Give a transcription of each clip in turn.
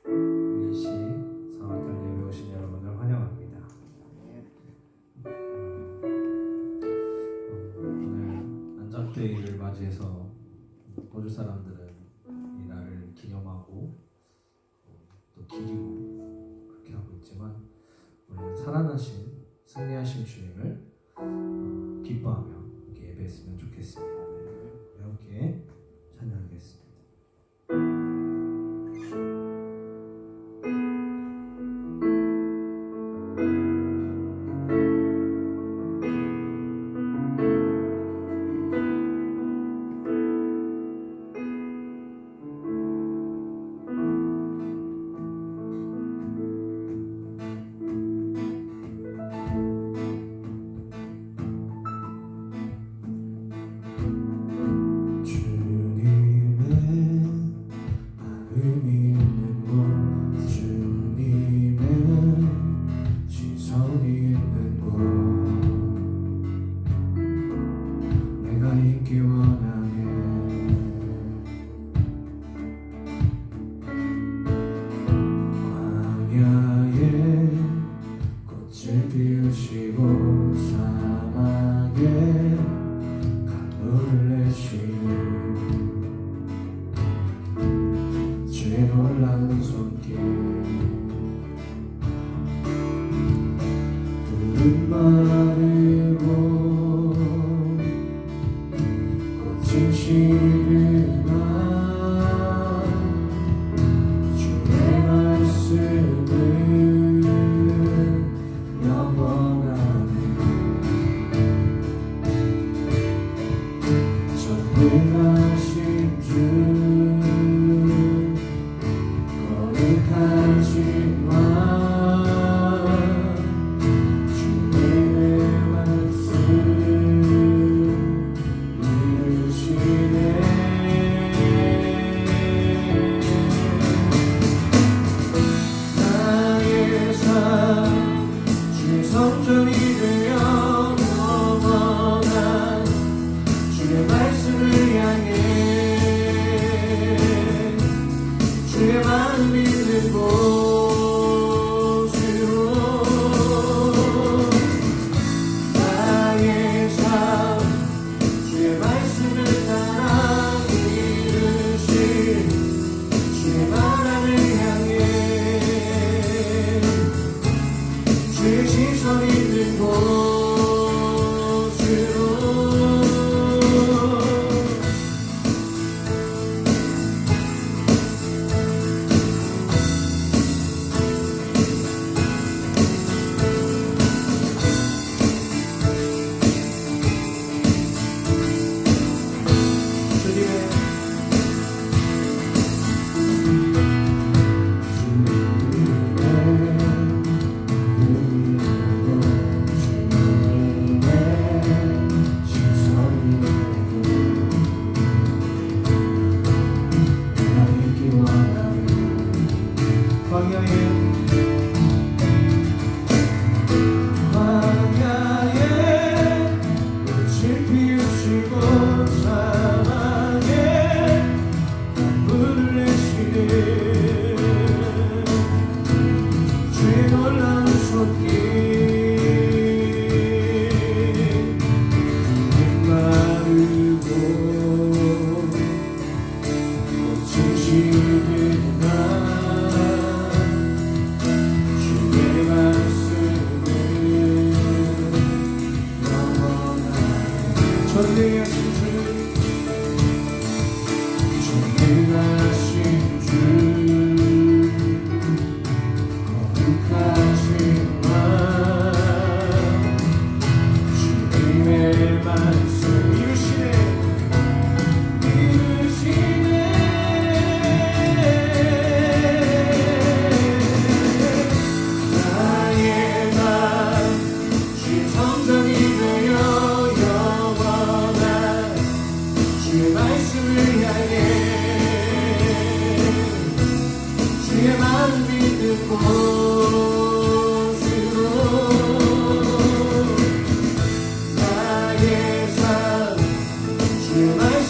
일시 4월달 예배 오신 여러분을 환영합니다. 오늘 안작데이를 맞이해서 호주 사람들은 이 날을 기념하고 또 기리고 그렇게 하고 있지만 우리는 살아나신 승리하신 주님을 기뻐하며 함께 예배했으면 좋겠습니다. 네, 함께 찬양하겠습니다. 놀라운 손길 푸른 마르고 꽃이 시드나 주의 말씀은 영원하네 전능하신 주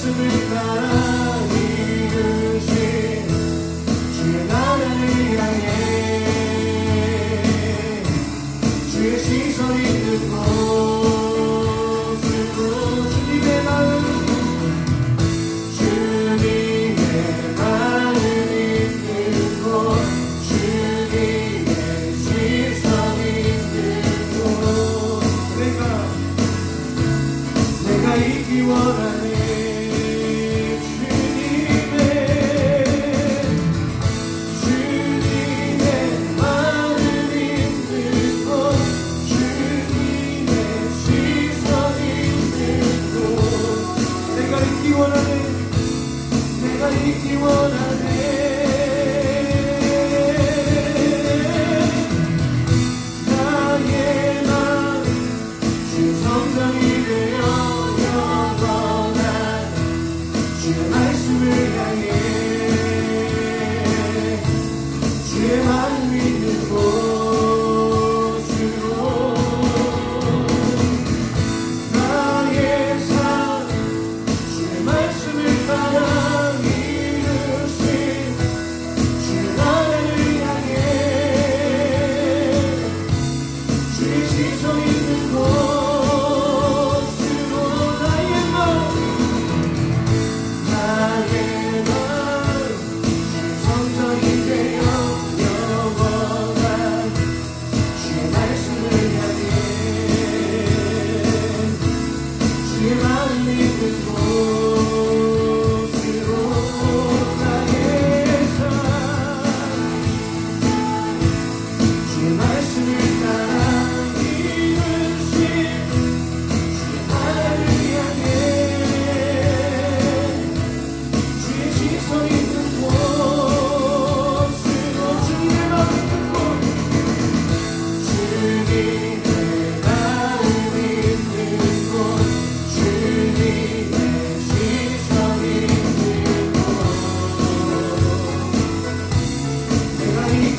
말씀을 따라 이루신 주의 나라를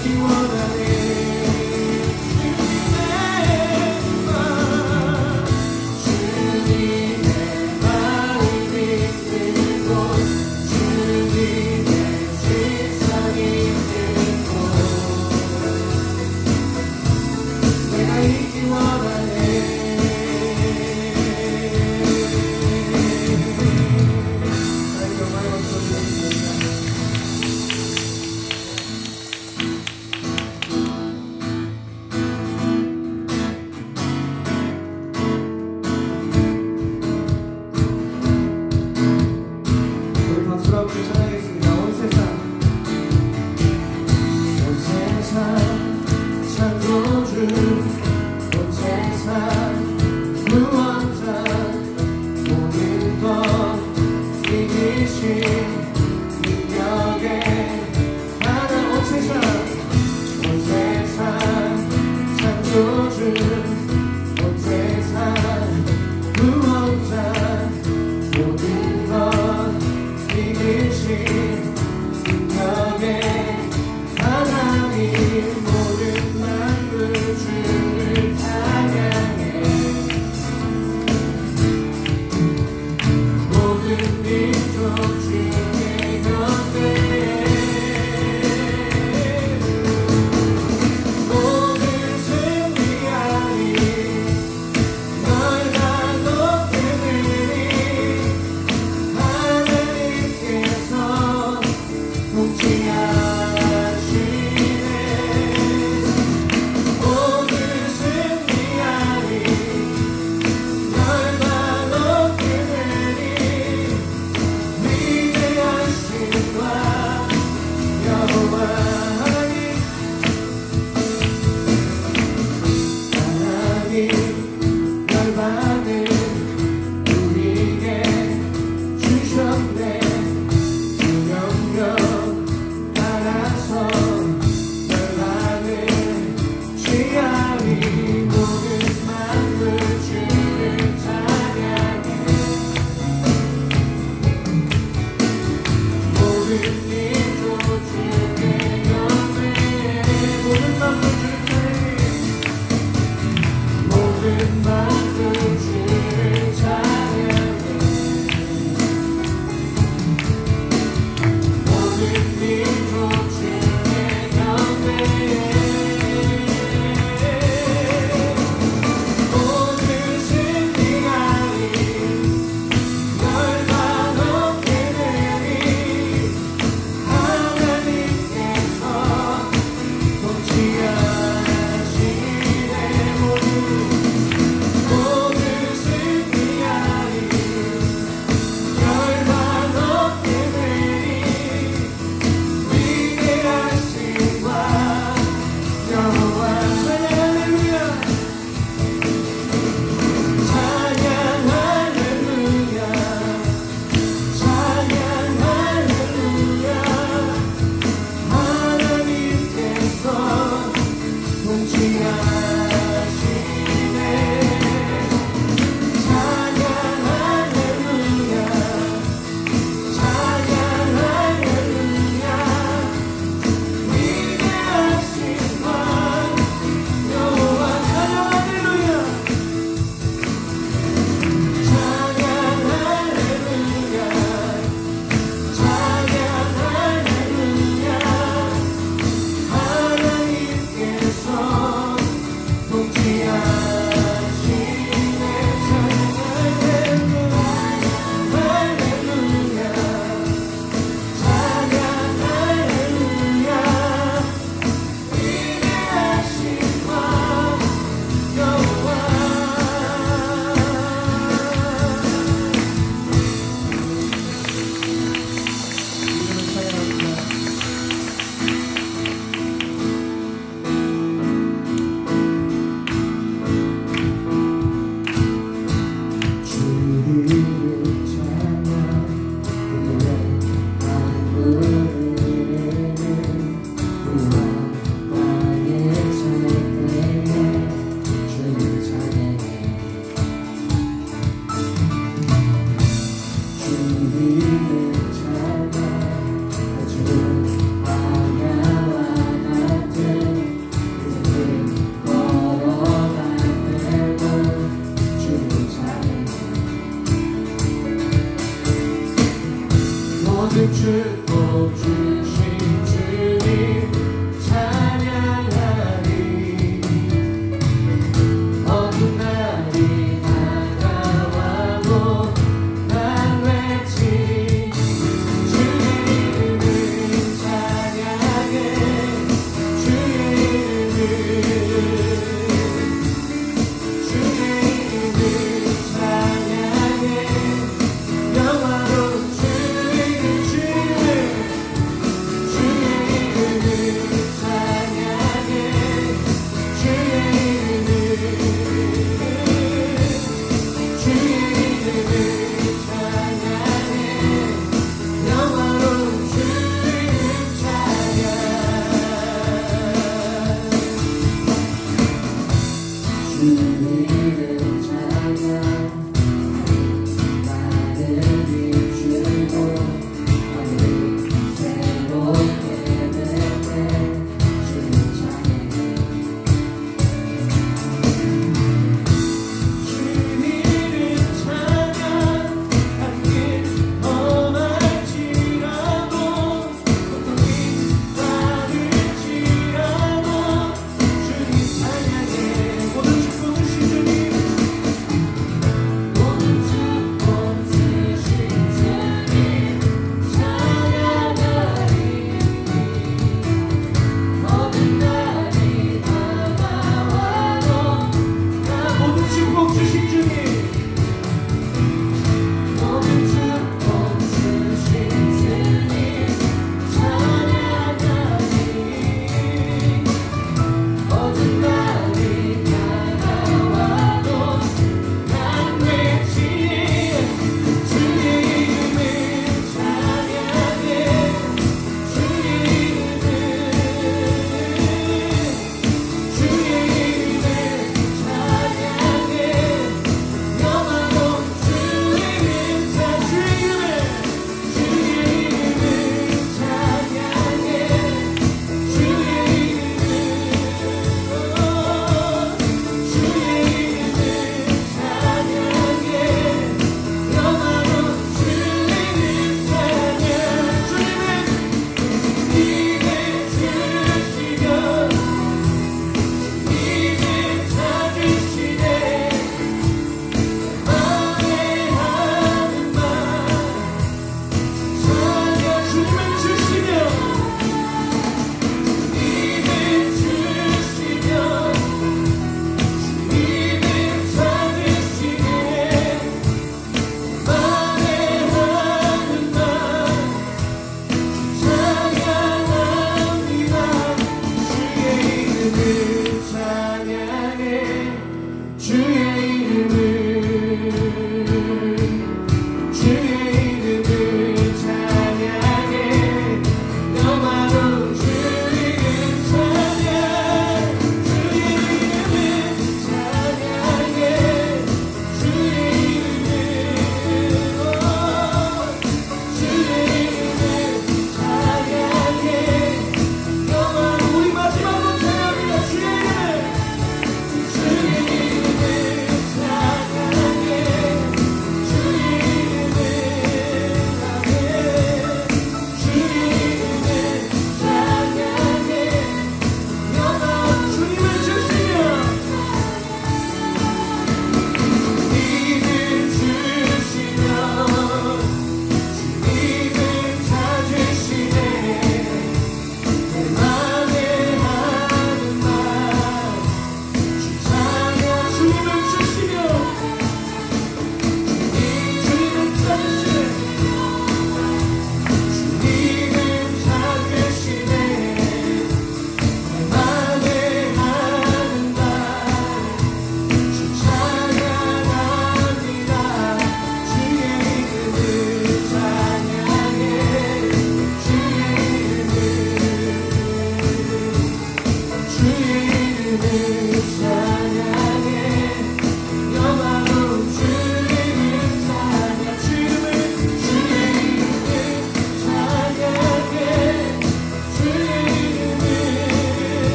있기 원하네 주님의 마음이 있는 곳 주님의 시선이 있는 곳 내가 있기 원하네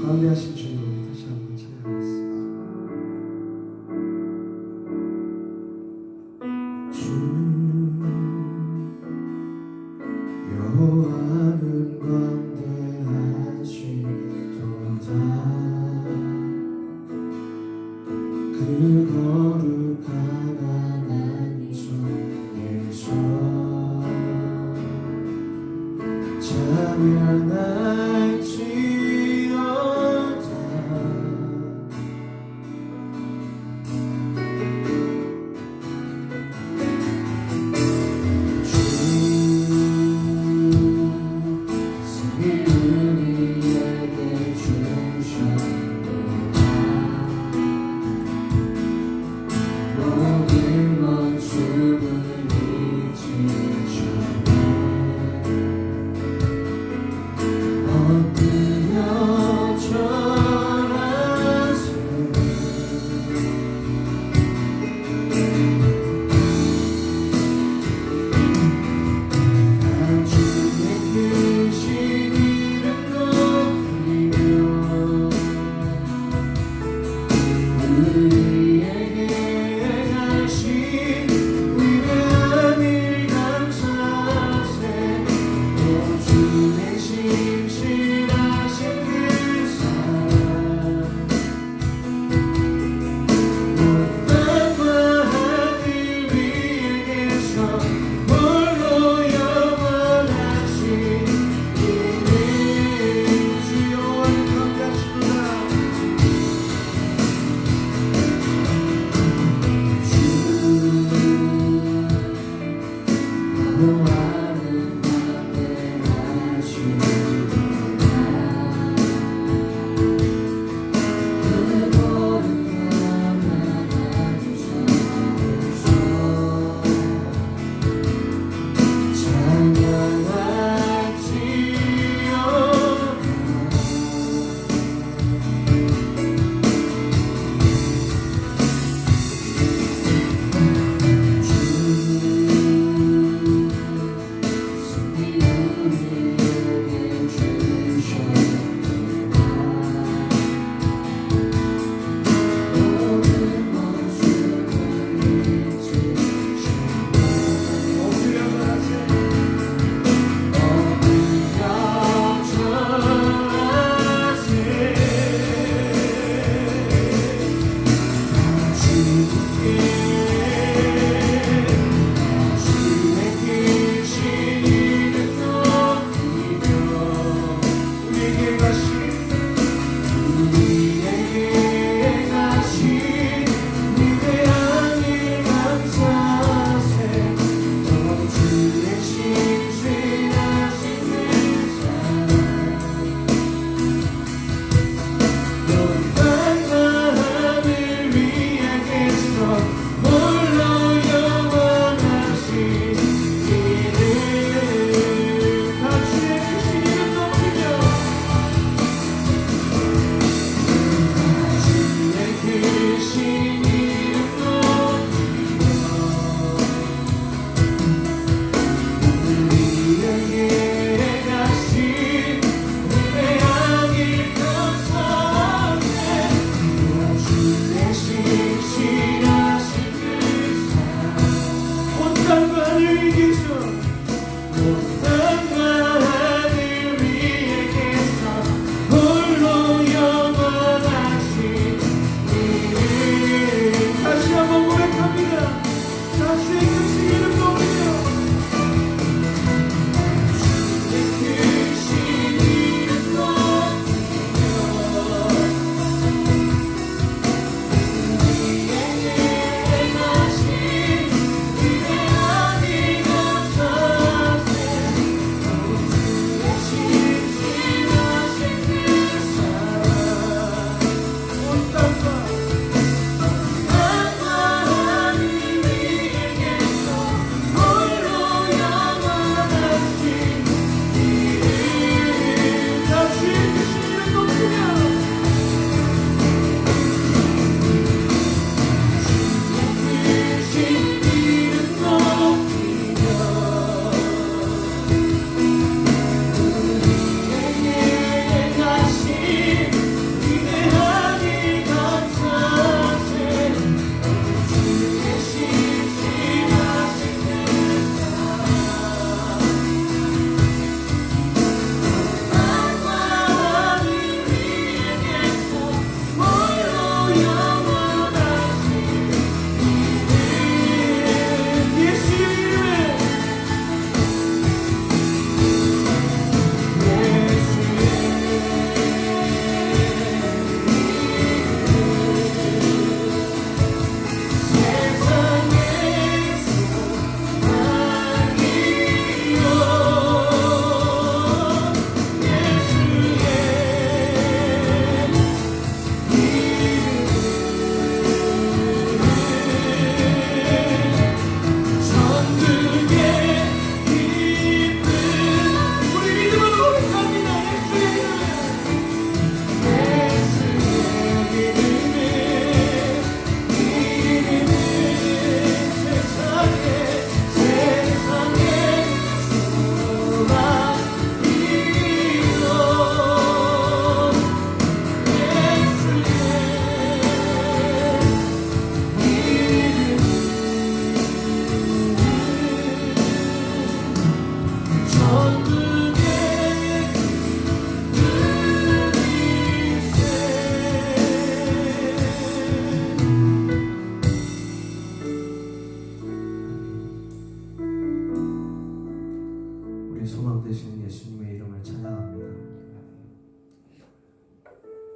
광대하신 주님을 다시 한번 찬양하겠습니다. 주 여호와는 광대하시도다. 그 거룩한 하나님 손에서 찬양할지어다.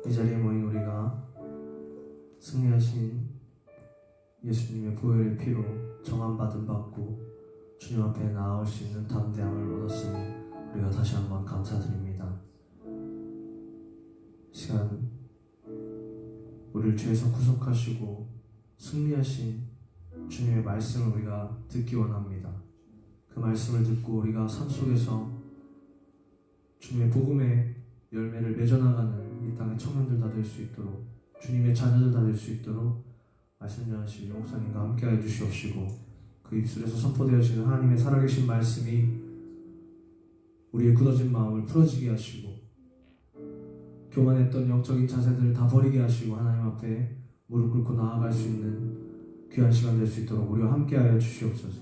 이 자리에 모인 우리가 승리하신 예수님의 보혈의 피로 정함받음 받고 주님 앞에 나아올 수 있는 담대함을 얻었으니 우리가 다시 한번 감사드립니다. 시간 우리를 죄에서 구속하시고 승리하신 주님의 말씀을 우리가 듣기 원합니다. 그 말씀을 듣고 우리가 삶 속에서 주님의 복음의 열매를 맺어나가는 이 땅의 청년들 다 될 수 있도록, 주님의 자녀들 다 될 수 있도록 말씀 전하실 용사님과 함께하여 주시옵시고, 그 입술에서 선포되어지는 하나님의 살아계신 말씀이 우리의 굳어진 마음을 풀어지게 하시고, 교만했던 영적인 자세들을 다 버리게 하시고 하나님 앞에 무릎 꿇고 나아갈 수 있는 귀한 시간 될 수 있도록 우리와 함께하여 주시옵소서.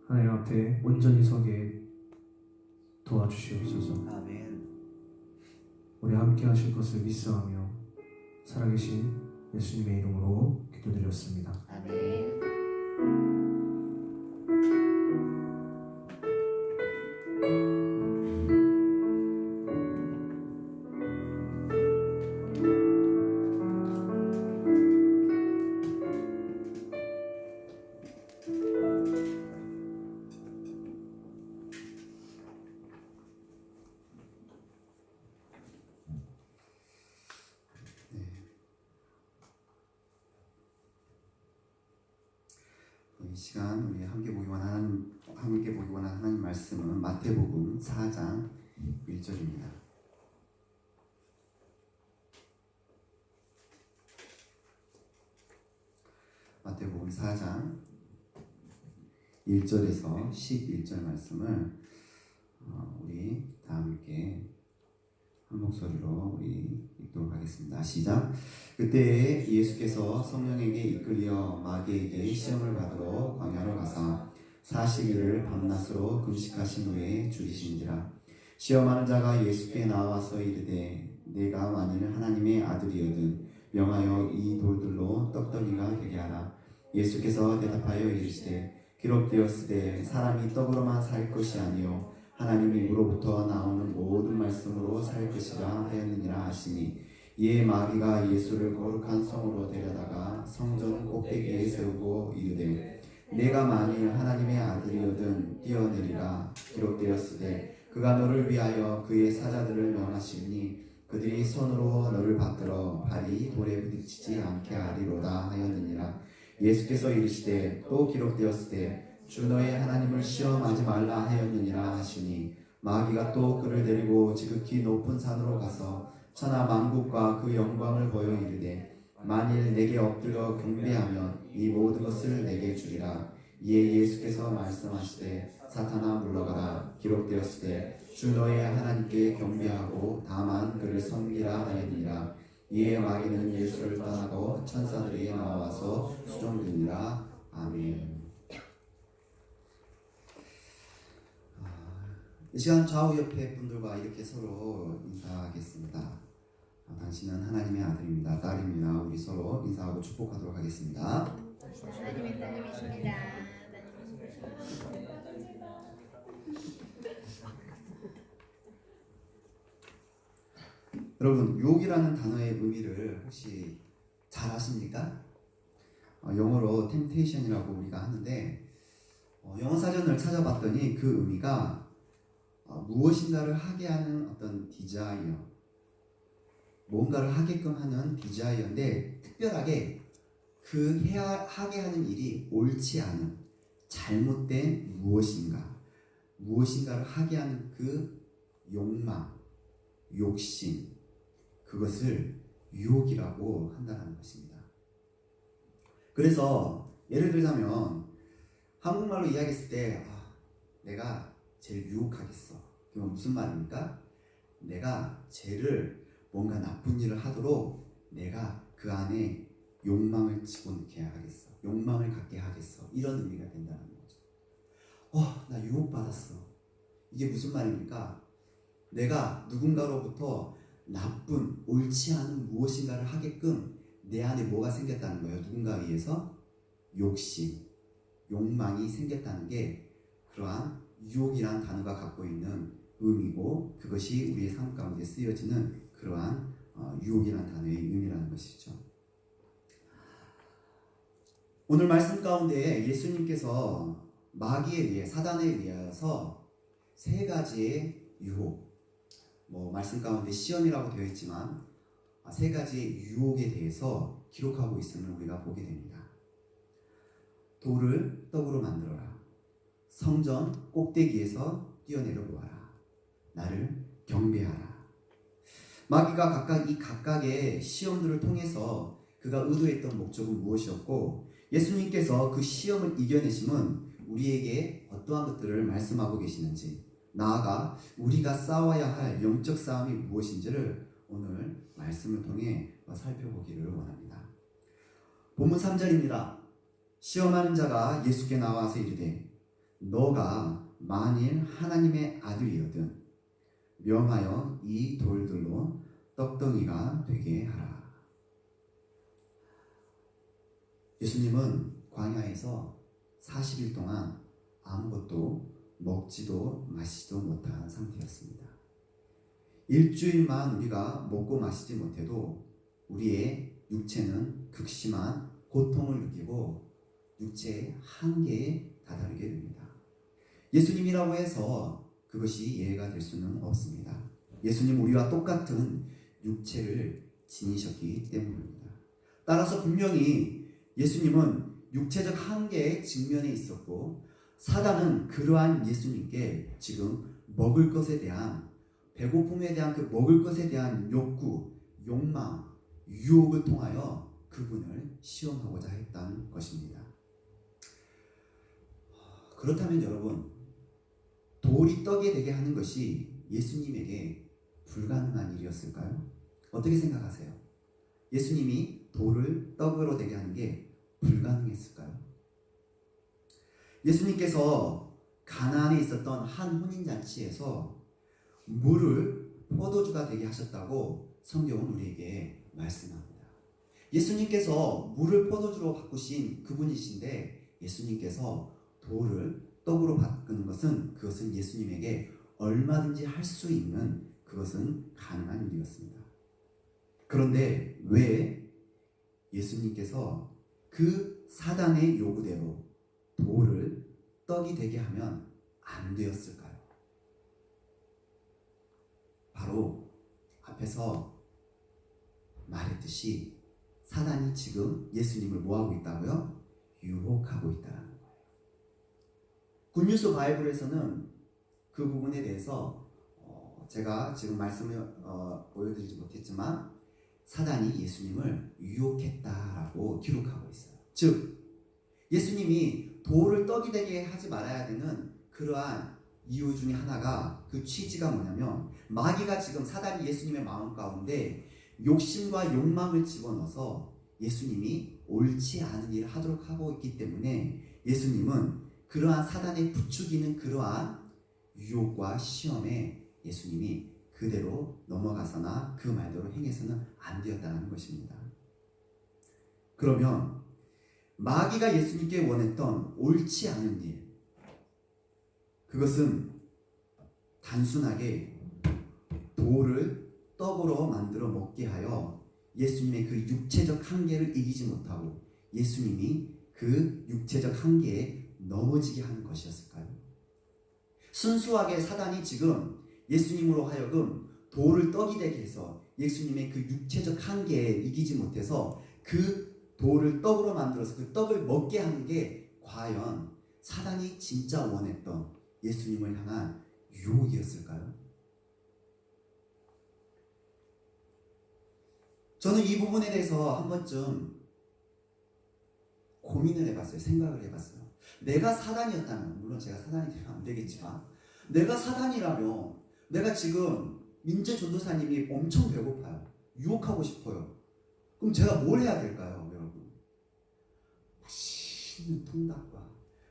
하나님 앞에 온전히 서게 도와주시옵소서. 아멘. 우리 함께 하실 것을 믿사하며 살아계신 예수님의 이름으로 기도드렸습니다. 아멘. 이 시간 우리 함께 보기 원하는 하나님 말씀은 마태복음 4장 1절입니다. 마태복음 4장 1절에서 11절 말씀을 우리 다 함께 한 목소리로 우리 읽도록 하겠습니다. 시작. 그때에 예수께서 성령에게 이끌려 마귀에게 시험을 받으러 광야로 가사 40일을 밤낮으로 금식하신 후에 죽이신지라. 시험하는 자가 예수께 나와서 이르되 내가 만일 하나님의 아들이거든 명하여 이 돌들로 떡덩이가 되게 하라. 예수께서 대답하여 이르시되 기록되었으되 사람이 떡으로만 살 것이 아니요 하나님의 입으로부터 나오는 모든 말씀으로 살 것이라 하였느니라 하시니, 이에 마귀가 예수를 거룩한 성으로 데려다가 성전 꼭대기에 세우고 이르되 내가 만일 하나님의 아들이거든 뛰어내리라. 기록되었으되 그가 너를 위하여 그의 사자들을 명하시니 그들이 손으로 너를 받들어 발이 돌에 부딪히지 않게 하리로다 하였느니라. 예수께서 이르시되 또 기록되었으되 주 너의 하나님을 시험하지 말라 하였느니라 하시니, 마귀가 또 그를 데리고 지극히 높은 산으로 가서 천하 만국과 그 영광을 보여 이르되 만일 내게 엎드려 경배하면 이 모든 것을 내게 주리라. 이에 예수께서 말씀하시되 사탄아 물러가라. 기록되었으되 주 너의 하나님께 경배하고 다만 그를 섬기라 하였느니라. 이에 마귀는 예수를 떠나고 천사들이 나와서 수종드니라. 아멘. 이 시간 좌우 옆에 분들과 이렇게 서로 인사하겠습니다. 당신은 하나님의 아들입니다. 딸입니다. 우리 서로 인사하고 축복하도록 하겠습니다. 하나님의 딸님이십니다. 여러분, 유혹이라는 단어의 의미를 혹시 잘 아십니까? 영어로 temptation이라고 우리가 하는데, 영어 사전을 찾아봤더니 그 의미가 무엇인가를 하게 하는 어떤 디자이어, 뭔가를 하게끔 하는 디자이어인데, 특별하게 그 하게 하는 일이 옳지 않은 잘못된 무엇인가를 하게 하는 그 욕망, 욕심, 그것을 유혹이라고 한다는 것입니다. 그래서 예를 들자면 한국말로 이야기했을 때 내가 쟤를 유혹하겠어. 그건 무슨 말입니까? 내가 쟤를 뭔가 나쁜 일을 하도록 내가 그 안에 욕망을 집어넣게 하겠어. 욕망을 갖게 하겠어. 이런 의미가 된다는 거죠. 나 유혹받았어. 이게 무슨 말입니까? 내가 누군가로부터 나쁜, 옳지 않은 무엇인가를 하게끔 내 안에 뭐가 생겼다는 거예요. 누군가에 의해서 욕심, 욕망이 생겼다는 게 유혹이라는 단어가 갖고 있는 의미고, 그것이 우리의 삶 가운데 쓰여지는 그러한 유혹이라는 단어의 의미라는 것이죠. 오늘 말씀 가운데 예수님께서 마귀에 의해 사단에 의해서 세 가지의 유혹, 말씀 가운데 시험이라고 되어 있지만 세 가지의 유혹에 대해서 기록하고 있음을 우리가 보게 됩니다. 돌을 떡으로 만들어라. 성전 꼭대기에서 뛰어내려 보아라. 나를 경배하라. 마귀가 각각 이 각각의 시험들을 통해서 그가 의도했던 목적은 무엇이었고 예수님께서 그 시험을 이겨내심은 우리에게 어떠한 것들을 말씀하고 계시는지, 나아가 우리가 싸워야 할 영적 싸움이 무엇인지를 오늘 말씀을 통해 살펴보기를 원합니다. 본문 3절입니다. 시험하는 자가 예수께 나와서 이르되 너가 만일 하나님의 아들이거든 명하여 이 돌들로 떡덩이가 되게 하라. 예수님은 광야에서 40일 동안 아무것도 먹지도 마시지도 못한 상태였습니다. 일주일만 우리가 먹고 마시지 못해도 우리의 육체는 극심한 고통을 느끼고 육체의 한계에 다다르게 됩니다. 예수님이라고 해서 그것이 예외가 될 수는 없습니다. 예수님 우리와 똑같은 육체를 지니셨기 때문입니다. 따라서 분명히 예수님은 육체적 한계에 직면해 있었고 사단은 그러한 예수님께 지금 먹을 것에 대한 배고픔에 대한 그 먹을 것에 대한 욕구, 욕망, 유혹을 통하여 그분을 시험하고자 했다는 것입니다. 그렇다면 여러분, 돌이 떡이 되게 하는 것이 예수님에게 불가능한 일이었을까요? 어떻게 생각하세요? 예수님이 돌을 떡으로 되게 하는 게 불가능했을까요? 예수님께서 가나안에 있었던 한 혼인잔치에서 물을 포도주가 되게 하셨다고 성경은 우리에게 말씀합니다. 예수님께서 물을 포도주로 바꾸신 그분이신데 예수님께서 돌을 떡으로 바꾸는 그것은 예수님에게 얼마든지 할 수 있는 그것은 가능한 일이었습니다. 그런데 왜 예수님께서 그 사단의 요구대로 돌을 떡이 되게 하면 안 되었을까요? 바로 앞에서 말했듯이 사단이 지금 예수님을 뭐하고 있다고요? 유혹하고 있다는 거예요. 굿뉴스 바이블에서는 그 부분에 대해서 제가 지금 말씀을 보여드리지 못했지만 사단이 예수님을 유혹했다라고 기록하고 있어요. 즉 예수님이 돌을 떡이 되게 하지 말아야 되는 그러한 이유 중에 하나가 그 취지가 뭐냐면 마귀가 지금 사단이 예수님의 마음 가운데 욕심과 욕망을 집어넣어서 예수님이 옳지 않은 일을 하도록 하고 있기 때문에 예수님은 그러한 사단에 부추기는 그러한 유혹과 시험에 예수님이 그대로 넘어가서나 그 말대로 행해서는 안 되었다는 것입니다. 그러면 마귀가 예수님께 원했던 옳지 않은 일, 그것은 단순하게 돌을 떡으로 만들어 먹게 하여 예수님의 그 육체적 한계를 이기지 못하고 예수님이 그 육체적 한계에 넘어지게 하는 것이었을까요? 순수하게 사단이 지금 예수님으로 하여금 돌을 떡이 되게 해서 예수님의 그 육체적 한계에 이기지 못해서 그 돌을 떡으로 만들어서 그 떡을 먹게 하는 게 과연 사단이 진짜 원했던 예수님을 향한 유혹이었을까요? 저는 이 부분에 대해서 한 번쯤 고민을 해봤어요. 생각을 해봤어요. 내가 사단이었다면, 물론 제가 사단이 되면 안 되겠지만 내가 사단이라면 내가 지금 민재 전도사님이 엄청 배고파요. 유혹하고 싶어요. 그럼 제가 뭘 해야 될까요, 여러분? 맛있는 통닭과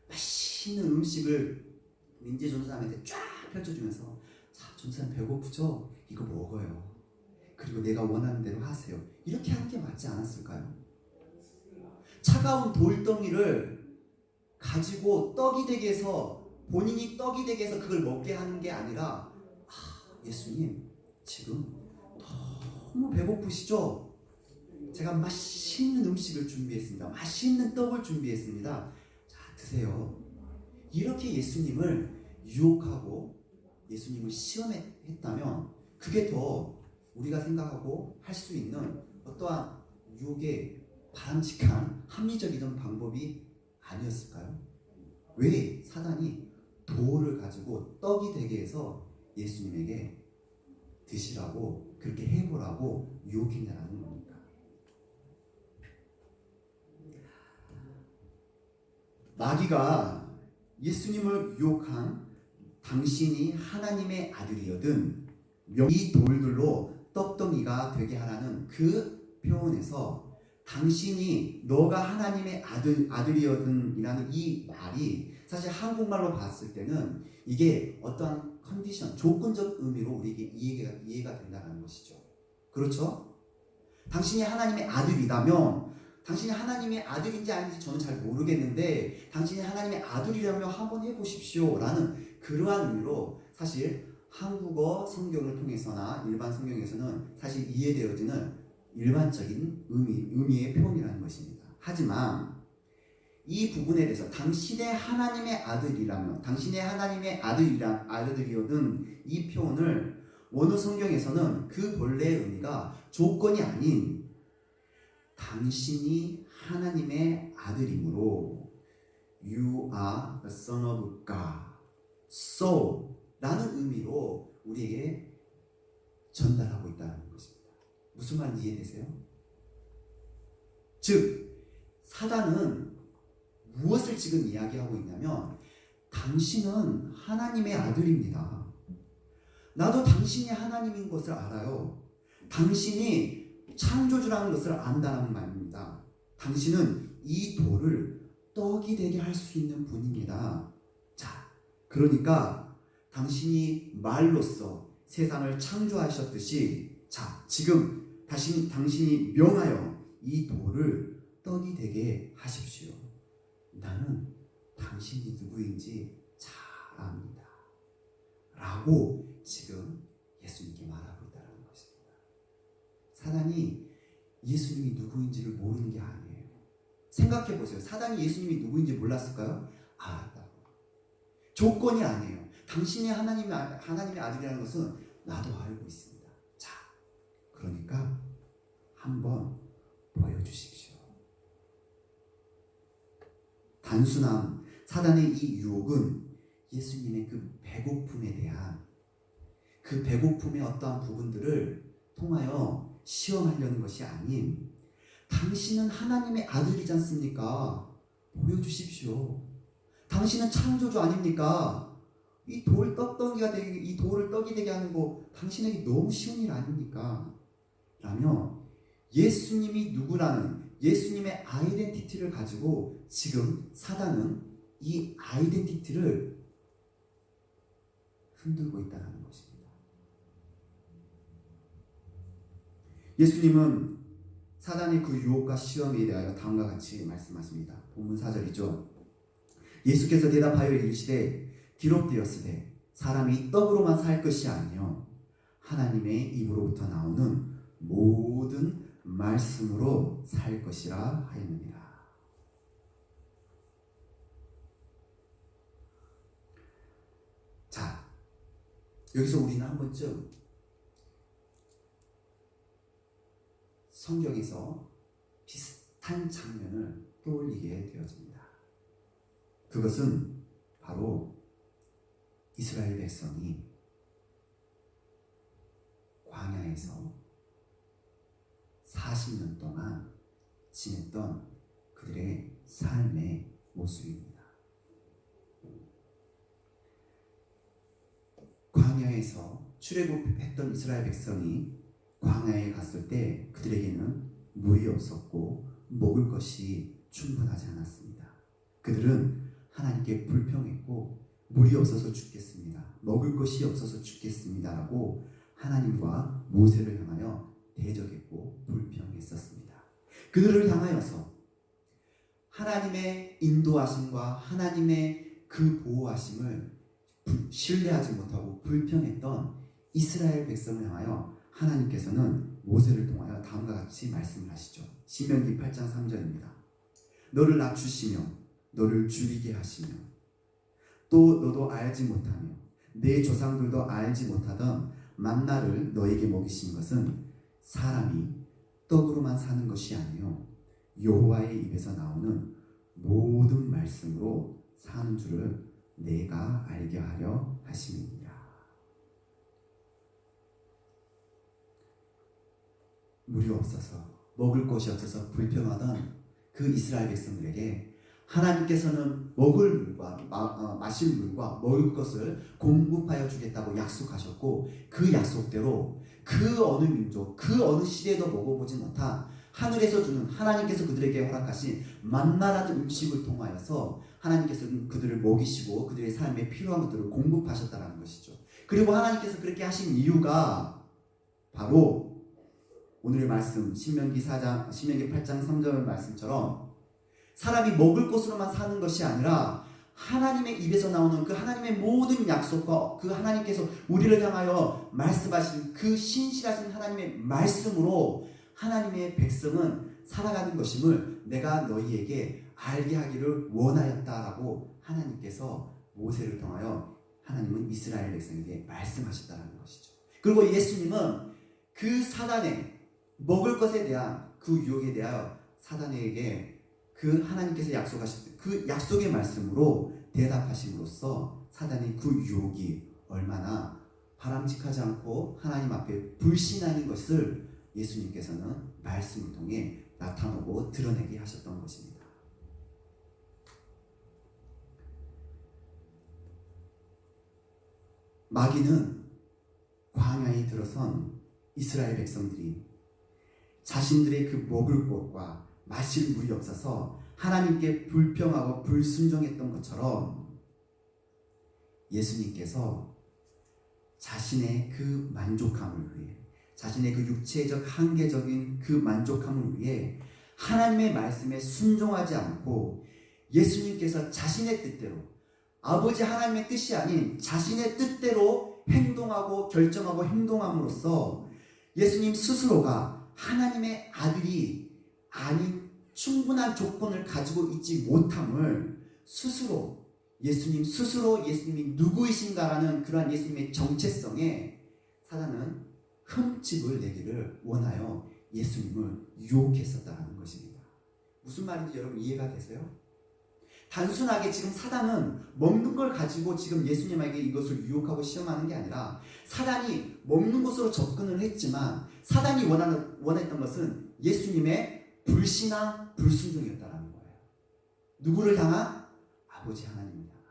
맛있는 음식을 민재 전도사님한테 쫙 펼쳐주면서 자, 전도사님 배고프죠? 이거 먹어요. 그리고 내가 원하는 대로 하세요. 이렇게 하는 게 맞지 않았을까요? 차가운 돌덩이를 가지고 떡이 되게 해서 본인이 떡이 되게 해서 그걸 먹게 하는 게 아니라 예수님 지금 너무 배고프시죠? 제가 맛있는 음식을 준비했습니다. 맛있는 떡을 준비했습니다. 자, 드세요. 이렇게 예수님을 유혹하고 예수님을 시험했다면 그게 더 우리가 생각하고 할 수 있는 어떠한 유혹의 바람직한 합리적이던 방법이 아니었을까요? 왜 사단이 돌을 가지고 떡이 되게 해서 예수님에게 드시라고 그렇게 해보라고 유혹했냐라는 겁니다. 마귀가 예수님을 유혹한 당신이 하나님의 아들이거든 이 돌들로 떡덩이가 되게 하라는 그 표현에서 당신이 너가 하나님의 아들이거든 이라는 이 말이 사실 한국말로 봤을 때는 이게 어떠한 컨디션, 조건적 의미로 우리에게 이해가 된다는 것이죠. 그렇죠? 당신이 하나님의 아들이라면 당신이 하나님의 아들인지 아닌지 저는 잘 모르겠는데 당신이 하나님의 아들이라면 한번 해보십시오 라는 그러한 의미로 사실 한국어 성경을 통해서나 일반 성경에서는 사실 이해되어지는 일반적인 의미의 표현이라는 것입니다. 하지만 이 부분에 대해서 당신의 하나님의 아들이라면 당신의 하나님의 아들이거든 이 표현을 원어 성경에서는 그 본래의 의미가 조건이 아닌 당신이 하나님의 아들이므로 You are the son of God So 라는 의미로 우리에게 전달하고 있다는 것입니다. 무슨 말인지 이해되세요? 즉 사단은 무엇을 지금 이야기하고 있냐면 당신은 하나님의 아들입니다. 나도 당신이 하나님인 것을 알아요. 당신이 창조주라는 것을 안다는 말입니다. 당신은 이 돌을 떡이 되게 할 수 있는 분입니다. 자, 그러니까 당신이 말로써 세상을 창조하셨듯이 자, 지금 당신이 명하여 이 돌을 떡이 되게 하십시오. 나는 당신이 누구인지 잘 압니다. 라고 지금 예수님께 말하고 있다는 것입니다. 사단이 예수님이 누구인지를 모르는 게 아니에요. 생각해 보세요. 사단이 예수님이 누구인지 몰랐을까요? 알았다고. 조건이 아니에요. 당신이 하나님의 아들이라는 것은 나도 알고 있습니다. 자, 그러니까 한번 보여주십시오. 단순한 사단의 이 유혹은 예수님의 그 배고픔에 대한 그 배고픔의 어떠한 부분들을 통하여 시험하려는 것이 아닌 당신은 하나님의 아들이지 않습니까? 보여주십시오. 당신은 창조주 아닙니까? 이 돌을 떡이 되게 하는 거 당신에게 너무 쉬운 일 아닙니까? 라며 예수님이 누구라는 예수님의 아이덴티티를 가지고 지금 사단은 이 아이덴티티를 흔들고 있다는 것입니다. 예수님은 사단의 그 유혹과 시험에 대하여 다음과 같이 말씀하십니다. 본문 4절이죠. 예수께서 대답하여 이르시되 기록되었으되 사람이 떡으로만 살 것이 아니요 하나님의 입으로부터 나오는 모든 말씀으로 살 것이라 하였느니라. 자, 여기서 우리는 한 번쯤 성경에서 비슷한 장면을 떠올리게 되어집니다. 그것은 바로 이스라엘 백성이 광야에서 40년 동안 지냈던 그들의 삶의 모습입니다. 광야에서 출애굽했던 이스라엘 백성이 광야에 갔을 때 그들에게는 물이 없었고 먹을 것이 충분하지 않았습니다. 그들은 하나님께 불평했고 물이 없어서 죽겠습니다. 먹을 것이 없어서 죽겠습니다. 라고 하나님과 모세를 향하여 대적했고 불평했었습니다. 그들을 향하여서 하나님의 인도하심과 하나님의 그 보호하심을 신뢰하지 못하고 불평했던 이스라엘 백성을 향하여 하나님께서는 모세를 통하여 다음과 같이 말씀을 하시죠. 신명기 8장 3절입니다. 너를 낮추시며 너를 줄이게 하시며 또 너도 알지 못하며 내 조상들도 알지 못하던 만나를 너에게 먹이신 것은 사람이 떡으로만 사는 것이 아니요 여호와의 입에서 나오는 모든 말씀으로 사는 줄을 내가 알게 하려 하심이니라. 물이 없어서 먹을 것이 없어서 불평하던 그 이스라엘 백성들에게 하나님께서는 먹을 물과 마실 물과 먹을 것을 공급하여 주겠다고 약속하셨고, 그 약속대로 그 어느 민족, 그 어느 시대에도 먹어보지 못한 하늘에서 주는 하나님께서 그들에게 허락하신 만나라는 음식을 통하여서 하나님께서 그들을 먹이시고 그들의 삶에 필요한 것들을 공급하셨다는 것이죠. 그리고 하나님께서 그렇게 하신 이유가 바로 오늘의 말씀 신명기 8장 3절 말씀처럼 사람이 먹을 것으로만 사는 것이 아니라 하나님의 입에서 나오는 그 하나님의 모든 약속과 그 하나님께서 우리를 향하여 말씀하신 그 신실하신 하나님의 말씀으로 하나님의 백성은 살아가는 것임을 내가 너희에게 알게 하기를 원하였다라고 하나님께서 모세를 통하여 하나님은 이스라엘 백성에게 말씀하셨다는 것이죠. 그리고 예수님은 그 사단의 먹을 것에 대한 그 유혹에 대하여 사단에게 그 하나님께서 약속하신 그 약속의 말씀으로 대답하심으로써 사단의 그 유혹이 얼마나 바람직하지 않고 하나님 앞에 불신하는 것을 예수님께서는 말씀을 통해 나타내고 드러내게 하셨던 것입니다. 마귀는 광야에 들어선 이스라엘 백성들이 자신들의 그 먹을 것과 마실 물이 없어서 하나님께 불평하고 불순종했던 것처럼 예수님께서 자신의 그 만족함을 위해, 자신의 그 육체적 한계적인 그 만족함을 위해 하나님의 말씀에 순종하지 않고 예수님께서 자신의 뜻대로, 아버지 하나님의 뜻이 아닌 자신의 뜻대로 행동하고 결정하고 행동함으로써 예수님 스스로가 하나님의 아들이 아닌 충분한 조건을 가지고 있지 못함을 스스로 예수님이 누구이신가라는 그러한 예수님의 정체성에 사단은 흠집을 내기를 원하여 예수님을 유혹했었다는 것입니다. 무슨 말인지 여러분 이해가 되세요? 단순하게 지금 사단은 먹는 걸 가지고 지금 예수님에게 이것을 유혹하고 시험하는 게 아니라 사단이 먹는 것으로 접근을 했지만 사단이 원했던 것은 예수님의 불신앙, 불순종이었다는 거예요. 누구를 향한? 아버지 하나님을 향한.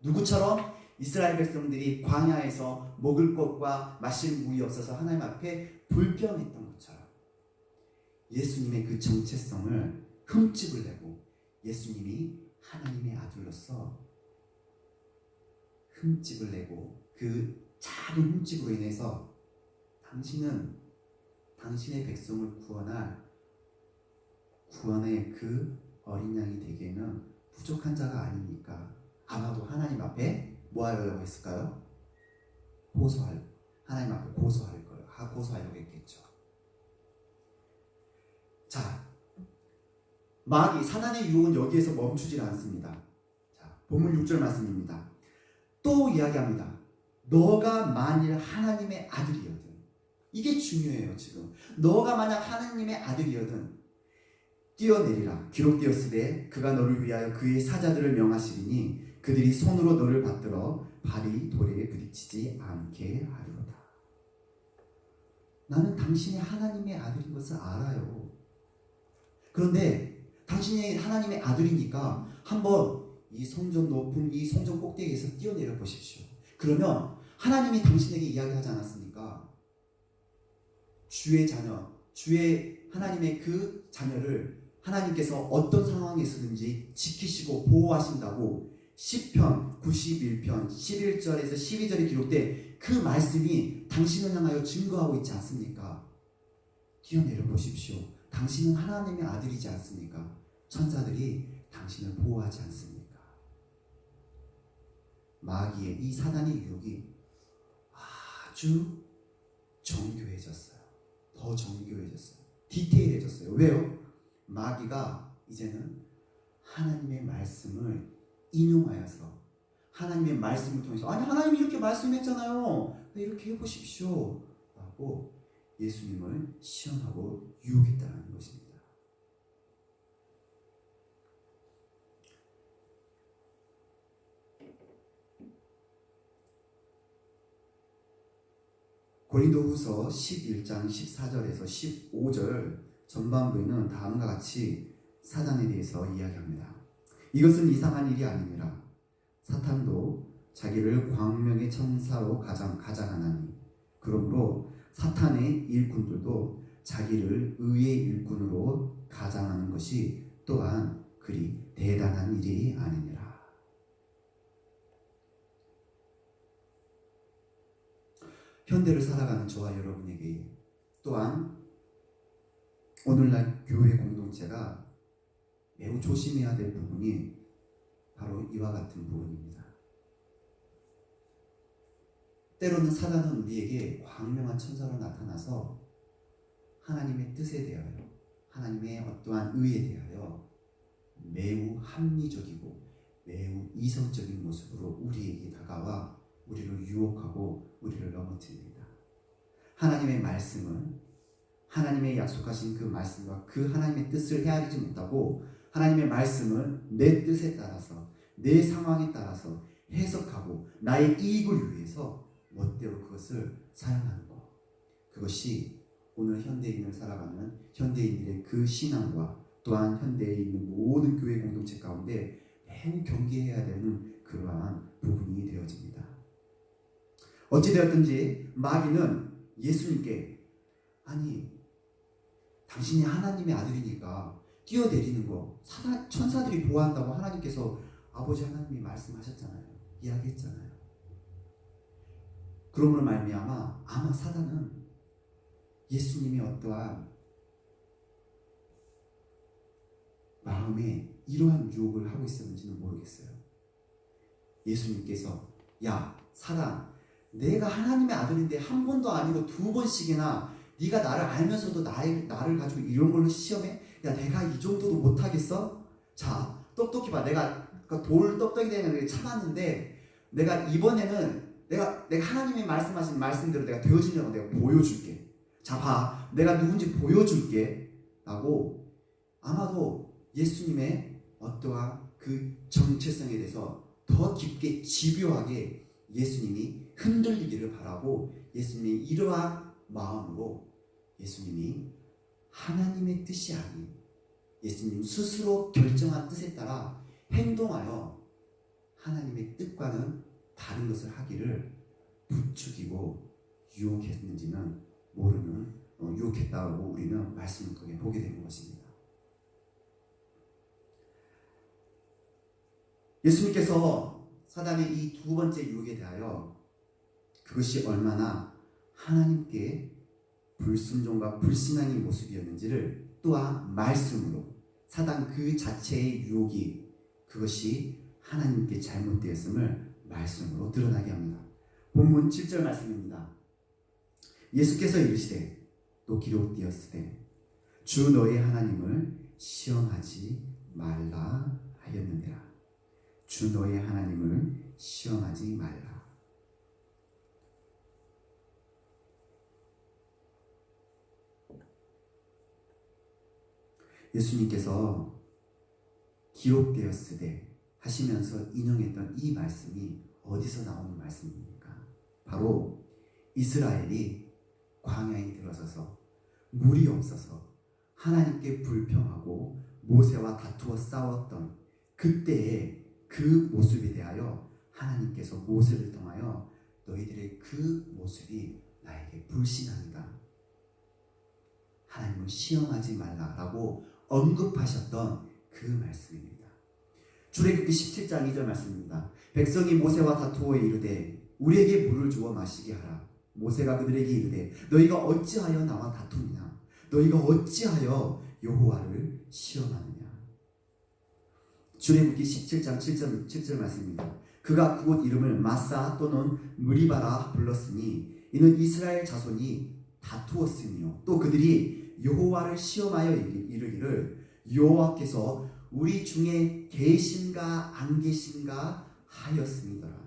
누구처럼? 이스라엘 백성들이 광야에서 먹을 것과 마실 물이 없어서 하나님 앞에 불평했던 것처럼 예수님의 그 정체성을 흠집을 내고 예수님이 하나님의 아들로서 흠집을 내고 그 작은 흠집으로 인해서 당신은 당신의 백성을 구원의 그 어린 양이 되기에는 부족한 자가 아니니까 아마도 하나님 앞에 뭐 하려고 했을까요? 하나님 앞에 고소하려고 했겠죠. 자, 마귀 사단의 유혹은 여기에서 멈추질 않습니다. 자, 본문 6절 말씀입니다. 또 이야기합니다. 너가 만일 하나님의 아들이거든. 이게 중요해요. 지금 너가 만약 하나님의 아들이거든 뛰어내리라. 기록되었으되 그가 너를 위하여 그의 사자들을 명하시리니 그들이 손으로 너를 받들어 발이 돌에 부딪히지 않게 하리로다. 나는 당신이 하나님의 아들인 것을 알아요. 그런데 당신이 하나님의 아들이니까 한번 이 성전 높은 이 성전 꼭대기에서 뛰어내려 보십시오. 그러면 하나님이 당신에게 이야기하지 않았습니까? 주의 자녀, 주의 하나님의 그 자녀를 하나님께서 어떤 상황에서든지 지키시고 보호하신다고 시편 91편 11절에서 12절에 기록된 그 말씀이 당신을 향하여 증거하고 있지 않습니까? 뛰어내려 보십시오. 당신은 하나님의 아들이지 않습니까? 천사들이 당신을 보호하지 않습니까? 마귀의 이 사단의 유혹이 아주 정교해졌어요. 더 정교해졌어요. 디테일해졌어요. 왜요? 마귀가 이제는 하나님의 말씀을 인용하여서 하나님의 말씀을 통해서 아니 하나님이 이렇게 말씀했잖아요. 이렇게 해보십시오 라고 예수님을 시험하고 유혹했다는 것입니다. 고린도후서 11장 14절에서 15절 전반부에는 다음과 같이 사단에 대해서 이야기합니다. 이것은 이상한 일이 아니니라. 사탄도 자기를 광명의 천사로 가장하나니 그러므로 사탄의 일꾼들도 자기를 의의 일꾼으로 가장하는 것이 또한 그리 대단한 일이 아니니라. 현대를 살아가는 저와 여러분에게 또한 오늘날 교회 공동체가 매우 조심해야 될 부분이 바로 이와 같은 부분입니다. 때로는 사단은 우리에게 광명한 천사로 나타나서 하나님의 뜻에 대하여 하나님의 어떠한 의에 대하여 매우 합리적이고 매우 이성적인 모습으로 우리에게 다가와 우리를 유혹하고 우리를 넘어뜨립니다. 하나님의 말씀은 하나님의 약속하신 그 말씀과 그 하나님의 뜻을 헤아리지 못하고 하나님의 말씀을 내 뜻에 따라서 내 상황에 따라서 해석하고 나의 이익을 위해서 멋대로 그것을 사용하는 것, 그것이 오늘 현대인을 살아가는 현대인들의 그 신앙과 또한 현대에 있는 모든 교회 공동체 가운데 매우 경계해야 되는 그러한 부분이 되어집니다. 어찌되었든지 마귀는 예수님께 아니 당신이 하나님의 아들이니까 뛰어내리는 거 천사들이 보호한다고 하나님께서 아버지 하나님이 말씀하셨잖아요. 이야기했잖아요. 그러므로 말미암아 아마 사단은 예수님이 어떠한 마음에 이러한 유혹을 하고 있었는지는 모르겠어요. 예수님께서 야 사단 내가 하나님의 아들인데 한 번도 아니고 두 번씩이나 네가 나를 알면서도 나를 가지고 이런 걸로 시험해? 야 내가 이 정도도 못하겠어? 자 똑똑히 봐. 내가 돌 떡떡이 되는 참았는데 내가 이번에는 내가 하나님이 말씀하신 말씀대로 내가 되어지려고 내가 보여줄게. 자 봐. 내가 누군지 보여줄게 라고 아마도 예수님의 어떠한 그 정체성에 대해서 더 깊게 집요하게 예수님이 흔들리기를 바라고 예수님이 이러한 마음으로 예수님이 하나님의 뜻이 아닌 예수님 스스로 결정한 뜻에 따라 행동하여 하나님의 뜻과는 다른 것을 하기를 부추기고 유혹했는지는 모르는 유혹했다고 우리는 말씀을 통해 보게 되는 것입니다. 예수님께서 사단의 이 두 번째 유혹에 대하여 그것이 얼마나 하나님께 불순종과 불신앙의 모습이었는지를 또한 말씀으로 사단 그 자체의 유혹이 그것이 하나님께 잘못되었음을 말씀으로 드러나게 합니다. 본문 7절 말씀입니다. 예수께서 이르시되 또 기록되었으되 주 너의 하나님을 시험하지 말라 하였느니라. 주 너의 하나님을 시험하지 말라. 예수님께서 기록되었으되 하시면서 인용했던 이 말씀이 어디서 나오는 말씀입니까? 바로 이스라엘이 광야에 들어서서 물이 없어서 하나님께 불평하고 모세와 다투어 싸웠던 그때의 그 모습에 대하여 하나님께서 모세를 통하여 너희들의 그 모습이 나에게 불신앙이다. 하나님을 시험하지 말라라고 언급하셨던 그 말씀입니다. 출애굽기 17장 2절 말씀입니다. 백성이 모세와 다투어 이르되 우리에게 물을 주어 마시게 하라. 모세가 그들에게 이르되 너희가 어찌하여 나와 다투느냐? 너희가 어찌하여 여호와를 시험하느냐? 출애굽기 17장 7절 말씀입니다. 그가 그곳 이름을 마사 또는 무리바라 불렀으니 이는 이스라엘 자손이 다투었으며 또 그들이 여호와를 시험하여 이르기를 여호와께서 우리 중에 계신가 안 계신가 하였음이더라.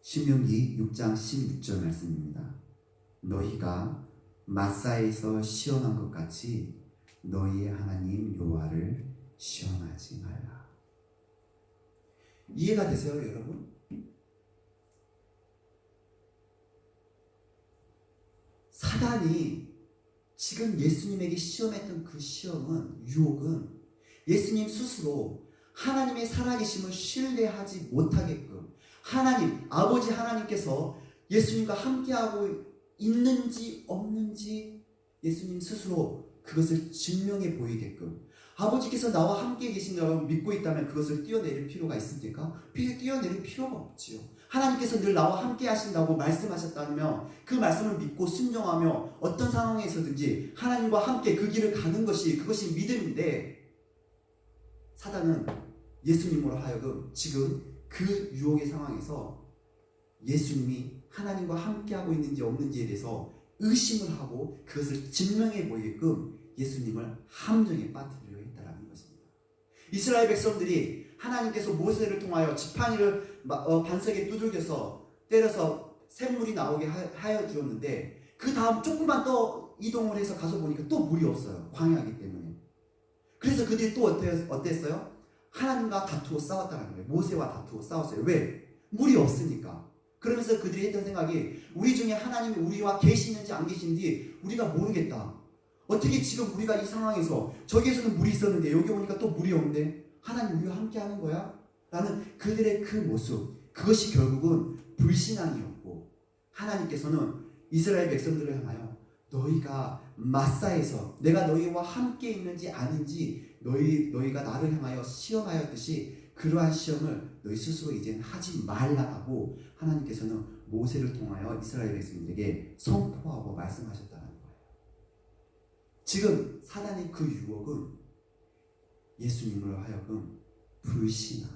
신명기 6장 16절 말씀입니다. 너희가 마사에서 시험한 것 같이 너희의 하나님 여호와를 시험하지 말라. 이해가 되세요, 여러분? 사단이 지금 예수님에게 시험했던 그 시험은, 유혹은 예수님 스스로 하나님의 살아계심을 신뢰하지 못하게끔 하나님, 아버지 하나님께서 예수님과 함께하고 있는지 없는지 예수님 스스로 그것을 증명해 보이게끔, 아버지께서 나와 함께 계신다고 믿고 있다면 그것을 띄어내릴 필요가 있습니까? 띄어내릴 필요가 없지요. 하나님께서 늘 나와 함께 하신다고 말씀하셨다면 그 말씀을 믿고 순종하며 어떤 상황에서든지 하나님과 함께 그 길을 가는 것이, 그것이 믿음인데, 사단은 예수님으로 하여금 지금 그 유혹의 상황에서 예수님이 하나님과 함께하고 있는지 없는지에 대해서 의심을 하고 그것을 증명해 보이게끔 예수님을 함정에 빠뜨리려 했다는 것입니다. 이스라엘 백성들이 하나님께서 모세를 통하여 지팡이를 반석에 두들겨서 때려서 샘물이 나오게 하여 주었는데, 그 다음 조금만 더 이동을 해서 가서 보니까 또 물이 없어요. 광야이기 때문에. 그래서 그들이 또 어땠어요? 하나님과 다투어 싸웠다는 거예요. 모세와 다투어 싸웠어요. 왜? 물이 없으니까. 그러면서 그들이 했던 생각이, 우리 중에 하나님이 우리와 계시는지 안 계신지 우리가 모르겠다. 어떻게 지금 우리가 이 상황에서 저기에서는 물이 있었는데 여기 오니까 또 물이 없는데 하나님 우리와 함께 하는 거야? 라는 그들의 그 모습, 그것이 결국은 불신앙이었고, 하나님께서는 이스라엘 백성들을 향하여 너희가 마사에서 내가 너희와 함께 있는지 아닌지 너희가 나를 향하여 시험하였듯이 그러한 시험을 너희 스스로 이제는 하지 말라고 하나님께서는 모세를 통하여 이스라엘 백성들에게 선포하고 말씀하셨다는 거예요. 지금 사단의 그 유혹은 예수님으로 하여금 불신앙,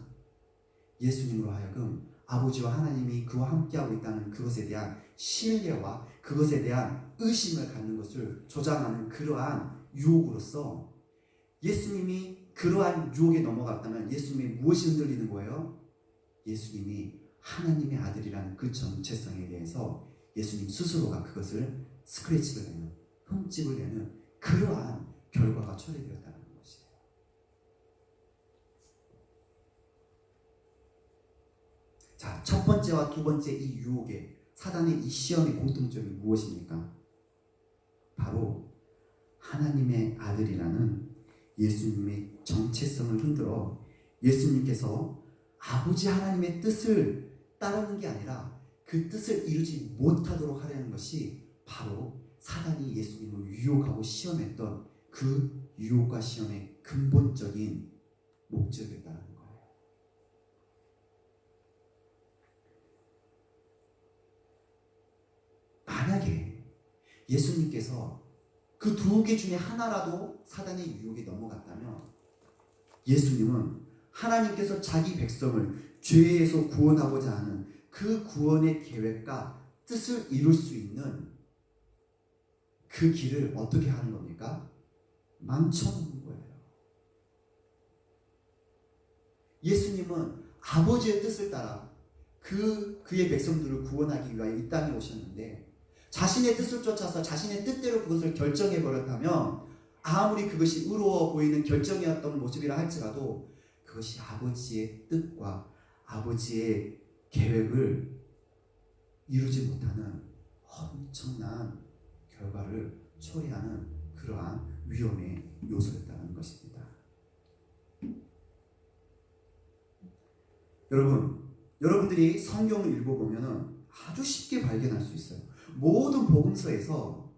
예수님으로 하여금 아버지와 하나님이 그와 함께하고 있다는 그것에 대한 신뢰와 그것에 대한 의심을 갖는 것을 조장하는 그러한 유혹으로서, 예수님이 그러한 유혹에 넘어갔다면 예수님이 무엇이 흔들리는 거예요? 예수님이 하나님의 아들이라는 그 정체성에 대해서 예수님 스스로가 그것을 스크래치를 내는, 흠집을 내는 그러한 결과가 초래되었다는 것이에요. 자, 첫 번째와 두 번째 이 유혹의, 사단의 이 시험의 공통점이 무엇입니까? 바로 하나님의 아들이라는 예수님의 정체성을 흔들어 예수님께서 아버지 하나님의 뜻을 따르는 게 아니라 그 뜻을 이루지 못하도록 하려는 것이 바로 사단이 예수님을 유혹하고 시험했던 그 유혹과 시험의 근본적인 목적이었다는 거예요. 만약에 예수님께서 그 두 개 중에 하나라도 사단의 유혹에 넘어갔다면, 예수님은 하나님께서 자기 백성을 죄에서 구원하고자 하는 그 구원의 계획과 뜻을 이룰 수 있는 그 길을 어떻게 하는 겁니까? 망쳐놓는 거예요. 예수님은 아버지의 뜻을 따라 그의 백성들을 구원하기 위하여 이 땅에 오셨는데, 자신의 뜻을 쫓아서 자신의 뜻대로 그것을 결정해버렸다면, 아무리 그것이 의로워 보이는 결정이었던 모습이라 할지라도 그것이 아버지의 뜻과 아버지의 계획을 이루지 못하는 엄청난 결과를 초래하는 그러한 위험의 요소였다는 것입니다. 여러분들이 성경을 읽어보면 아주 쉽게 발견할 수 있어요. 모든 복음서에서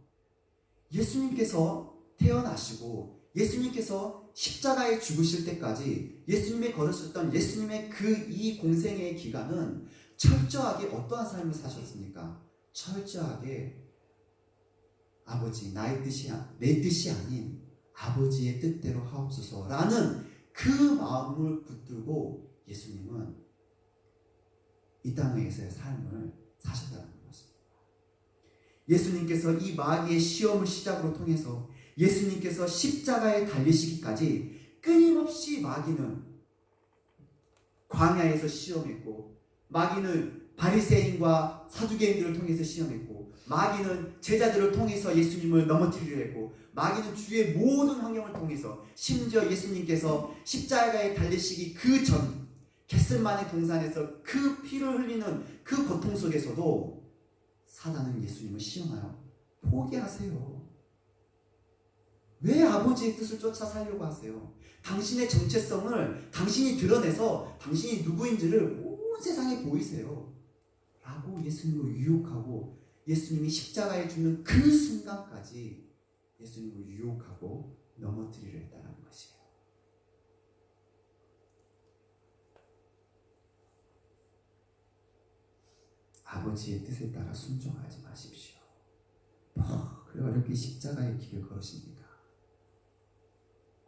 예수님께서 태어나시고 예수님께서 십자가에 죽으실 때까지 예수님이 걸으셨던 예수님의 이 공생의 기간은 철저하게 어떠한 삶을 사셨습니까? 철저하게 아버지, 내 뜻이 아닌 아버지의 뜻대로 하옵소서라는 그 마음을 붙들고 예수님은 이 땅에서의 삶을 사셨다는 것입니다. 예수님께서 이 마귀의 시험을 시작으로 통해서 예수님께서 십자가에 달리시기까지 끊임없이 마귀는 광야에서 시험했고, 마귀는 바리새인과 사두개인들을 통해서 시험했고, 마귀는 제자들을 통해서 예수님을 넘어뜨리려 했고, 마귀는 주의 모든 환경을 통해서, 심지어 예수님께서 십자가에 달리시기 그 전 겟세마네 동산에서 그 피를 흘리는 그 고통 속에서도 사단은 예수님을 시험하여 포기하세요. 왜 아버지의 뜻을 쫓아 살려고 하세요? 당신의 정체성을 당신이 드러내서 당신이 누구인지를 온 세상에 보이세요 라고 예수님을 유혹하고, 예수님이 십자가에 죽는 그 순간까지 예수님을 유혹하고 넘어뜨리려 했다는 것이에요. 아버지의 뜻에 따라 순종하지 마십시오. 그래 어렵게 십자가의 길을 걸으십니까?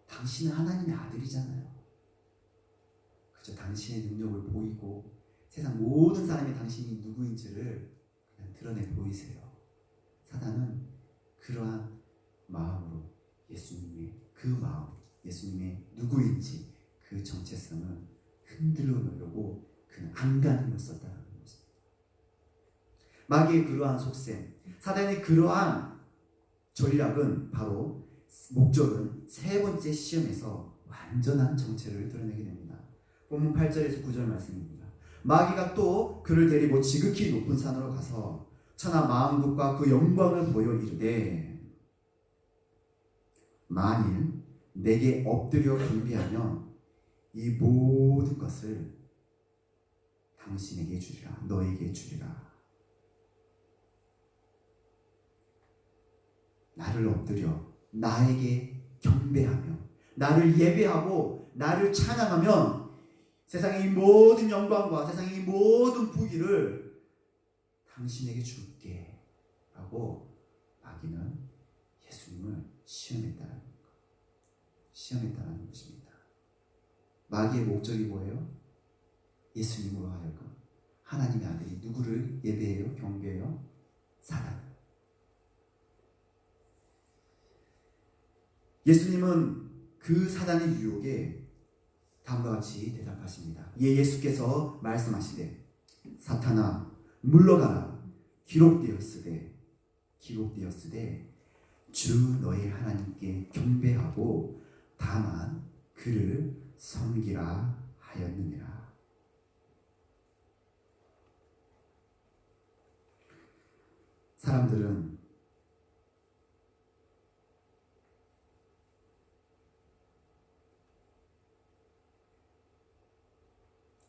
당신은 하나님의 아들이잖아요. 그저 당신의 능력을 보이고 세상 모든 사람이 당신이 누구인지를 그냥 드러내 보이세요. 사단은 그러한 마음으로 예수님의 그 마음, 예수님의 누구인지 그 정체성을 흔들어 놓으려고 그는 안간힘을 썼다는 것입니다. 마귀의 그러한 속셈, 사단의 그러한 전략은 바로 목적은 세 번째 시험에서 완전한 정체를 드러내게 됩니다. 본문 8절에서 9절 말씀입니다. 마귀가 또 그를 데리고 지극히 높은 산으로 가서 천하 만국과 그 영광을 보여 이르되, 만일 내게 엎드려 경배하면 이 모든 것을 당신에게 주리라, 너에게 주리라. 나를 엎드려 나에게 경배하며 나를 예배하고 나를 찬양하면 세상의 이 모든 영광과 세상의 이 모든 부귀를 당신에게 줄게 라고 마귀는 예수님을 시험했다는 것입니다. 마귀의 목적이 뭐예요? 예수님으로 하여금 하나님의 아들이 누구를 예배해요? 경배해요? 사랑. 예수님은 그 사단의 유혹에 다음과 같이 대답하십니다. 예수께서 말씀하시되, 사탄아 물러가라, 기록되었으되 주 너의 하나님께 경배하고 다만 그를 섬기라 하였느니라. 사람들은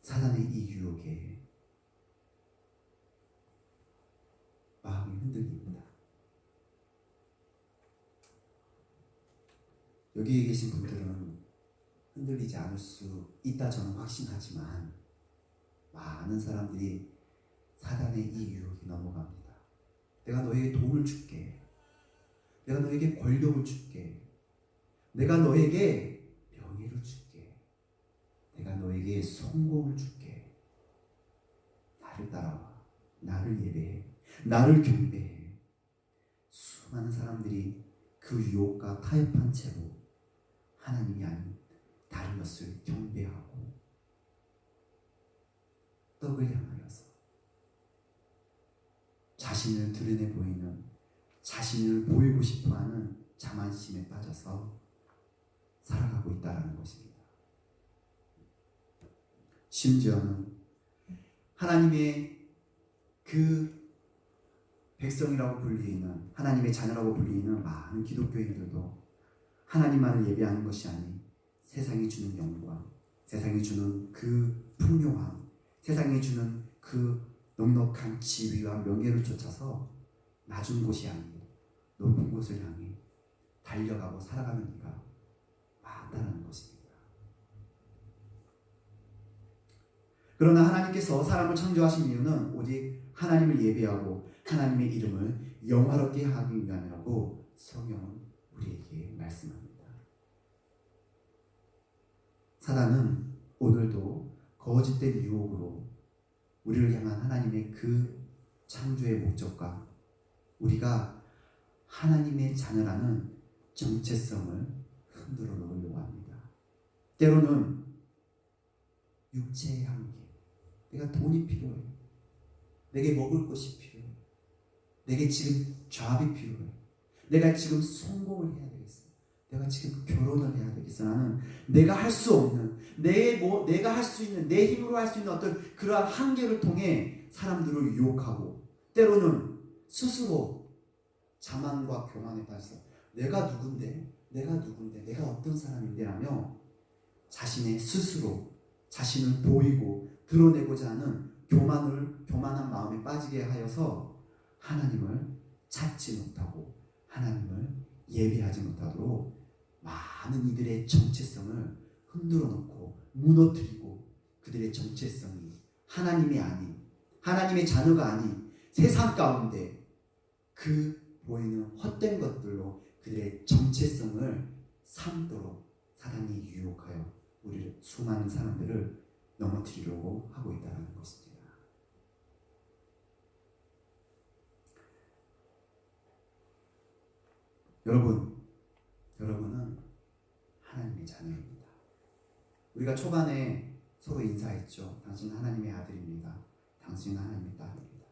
사단의 이 유혹에 마음이 흔들립니다. 여기에 계신 분들은 흔들리지 않을 수 있다 저는 확신하지만, 많은 사람들이 사단의 이 유혹이 넘어갑니다. 내가 너에게 돈을 줄게, 내가 너에게 권력을 줄게, 내가 너에게 명예를 줄게, 내가 너에게 성공을 줄게. 나를 따라와, 나를 예배해, 나를 경배해. 수많은 사람들이 그 유혹과 타협한 채로 하나님이 아닌 다른 것을 경배하고 떡을 향하여서 자신을 드러내 보이는, 자신을 보이고 싶어하는 자만심에 빠져서 살아가고 있다는 것입니다. 심지어는 하나님의 그 백성이라고 불리는, 하나님의 자녀라고 불리는 많은 기독교인들도 하나님만을 예배하는 것이 아닌 세상이 주는 영광, 세상이 주는 그 풍요함, 세상이 주는 그 넉넉한 지위와 명예를 쫓아서 낮은 곳이 아닌 높은 곳을 향해 달려가고 살아가는 이가 많다는 것입니다. 그러나 하나님께서 사람을 창조하신 이유는 오직 하나님을 예배하고 하나님의 이름을 영화롭게 하기 위함이라고 성경은 우리에게 말씀합니다. 사단은 오늘도 거짓된 유혹으로 우리를 향한 하나님의 그 창조의 목적과 우리가 하나님의 자녀라는 정체성을 흔들어 놓으려고 합니다. 때로는 육체의 한계, 내가 돈이 필요해, 내게 먹을 것이 필요해, 내게 지금 잡이 필요해, 내가 지금 성공을 해야 되겠어, 내가 지금 결혼을 해야 되겠어, 나는 내가 할 수 없는 내가 할 수 있는 내 힘으로 할 수 있는 어떤 그러한 한계를 통해 사람들을 유혹하고 때로는 스스로 자만과 교만에 빠져서 내가 누군데 내가 어떤 사람인데 라며 자신의 스스로 자신을 보이고 드러내고자 하는 교만한 마음에 빠지게 하여서 하나님을 찾지 못하고 하나님을 예배하지 못하도록 많은 이들의 정체성을 흔들어 놓고 무너뜨리고 그들의 정체성이 하나님이 아닌 하나님의 자녀가 아닌 세상 가운데 그 보이는 헛된 것들로 그들의 정체성을 삼도록 사단이 유혹하여 우리를 수많은 사람들을 넘어뜨리려고 하고 있다는 것입니다. 여러분은 하나님의 자녀입니다. 우리가 초반에 서로 인사했죠. 당신은 하나님의 아들입니다. 당신은 하나님의 딸입니다.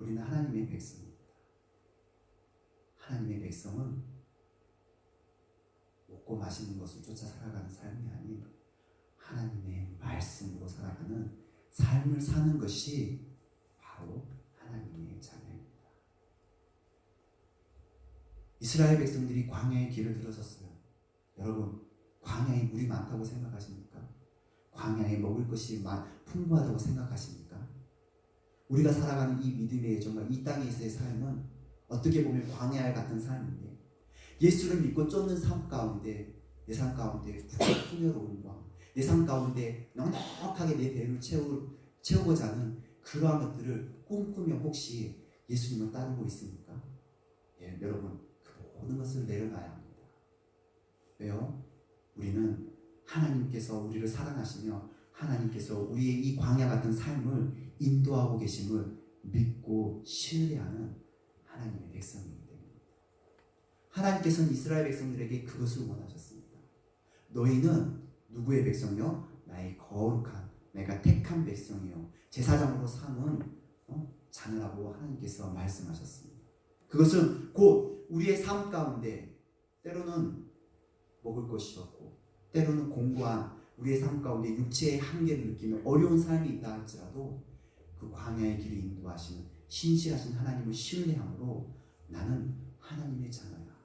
우리는 하나님의 백성입니다. 하나님의 백성은 먹고 마시는 것을 쫓아 살아가는 삶이 아닌 하나님의 말씀으로 살아가는 삶을 사는 것이 바로 하나님의 자녀입니다. 이스라엘 백성들이 광야의 길을 들어섰어요. 여러분, 광야에 물이 많다고 생각하십니까? 광야에 먹을 것이 풍부하다고 생각하십니까? 우리가 살아가는 이 믿음의 여정과 이 땅에서의 삶은 어떻게 보면 광야 같은 삶인데 예수를 믿고 쫓는 삶 가운데 내 삶 가운데 풍요로운 것, 내 삶 가운데 넉넉하게 내 배를 채우고자 하는 그러한 것들을 꿈꾸며 혹시 예수님을 따르고 있습니까? 예, 여러분, 그 모든 것을 내려놔야 합니다. 왜요? 우리는 하나님께서 우리를 사랑하시며 하나님께서 우리의 이 광야 같은 삶을 인도하고 계심을 믿고 신뢰하는 하나님의 백성이기 때문입니다. 하나님께서는 이스라엘 백성들에게 그것을 원하셨습니다. 너희는 누구의 백성이요? 나의 거룩한, 내가 택한 백성이요, 제사장으로 삼은 자녀라고 하나님께서 말씀하셨습니다. 그것은 곧 우리의 삶 가운데 때로는 먹을 것이 없고 때로는 공고한 우리의 삶 가운데 육체의 한계를 느끼며 어려운 삶이 있다 할지라도 그 광야의 길을 인도하시는 신실하신 하나님을 신뢰함으로 나는 하나님의 자녀야,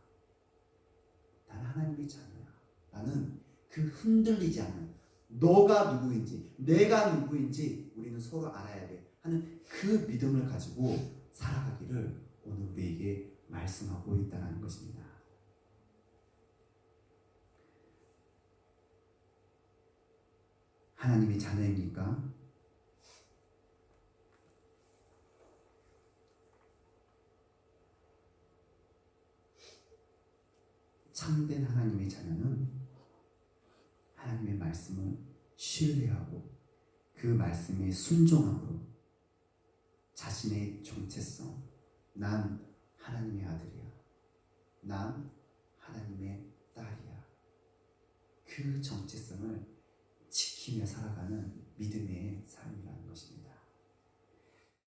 나는 하나님의 자녀야, 나는 그 흔들리지 않는 너가 누구인지 내가 누구인지 우리는 서로 알아야 돼 하는 그 믿음을 가지고 살아가기를 오늘 우리에게 말씀하고 있다는 것입니다. 하나님의 자녀입니까? 참된 하나님의 자녀는 하나님의 말씀을 신뢰하고 그 말씀에 순종함으로 자신의 정체성, 난 하나님의 아들이야, 난 하나님의 딸이야, 그 정체성을 지키며 살아가는 믿음의 삶이라는 것입니다.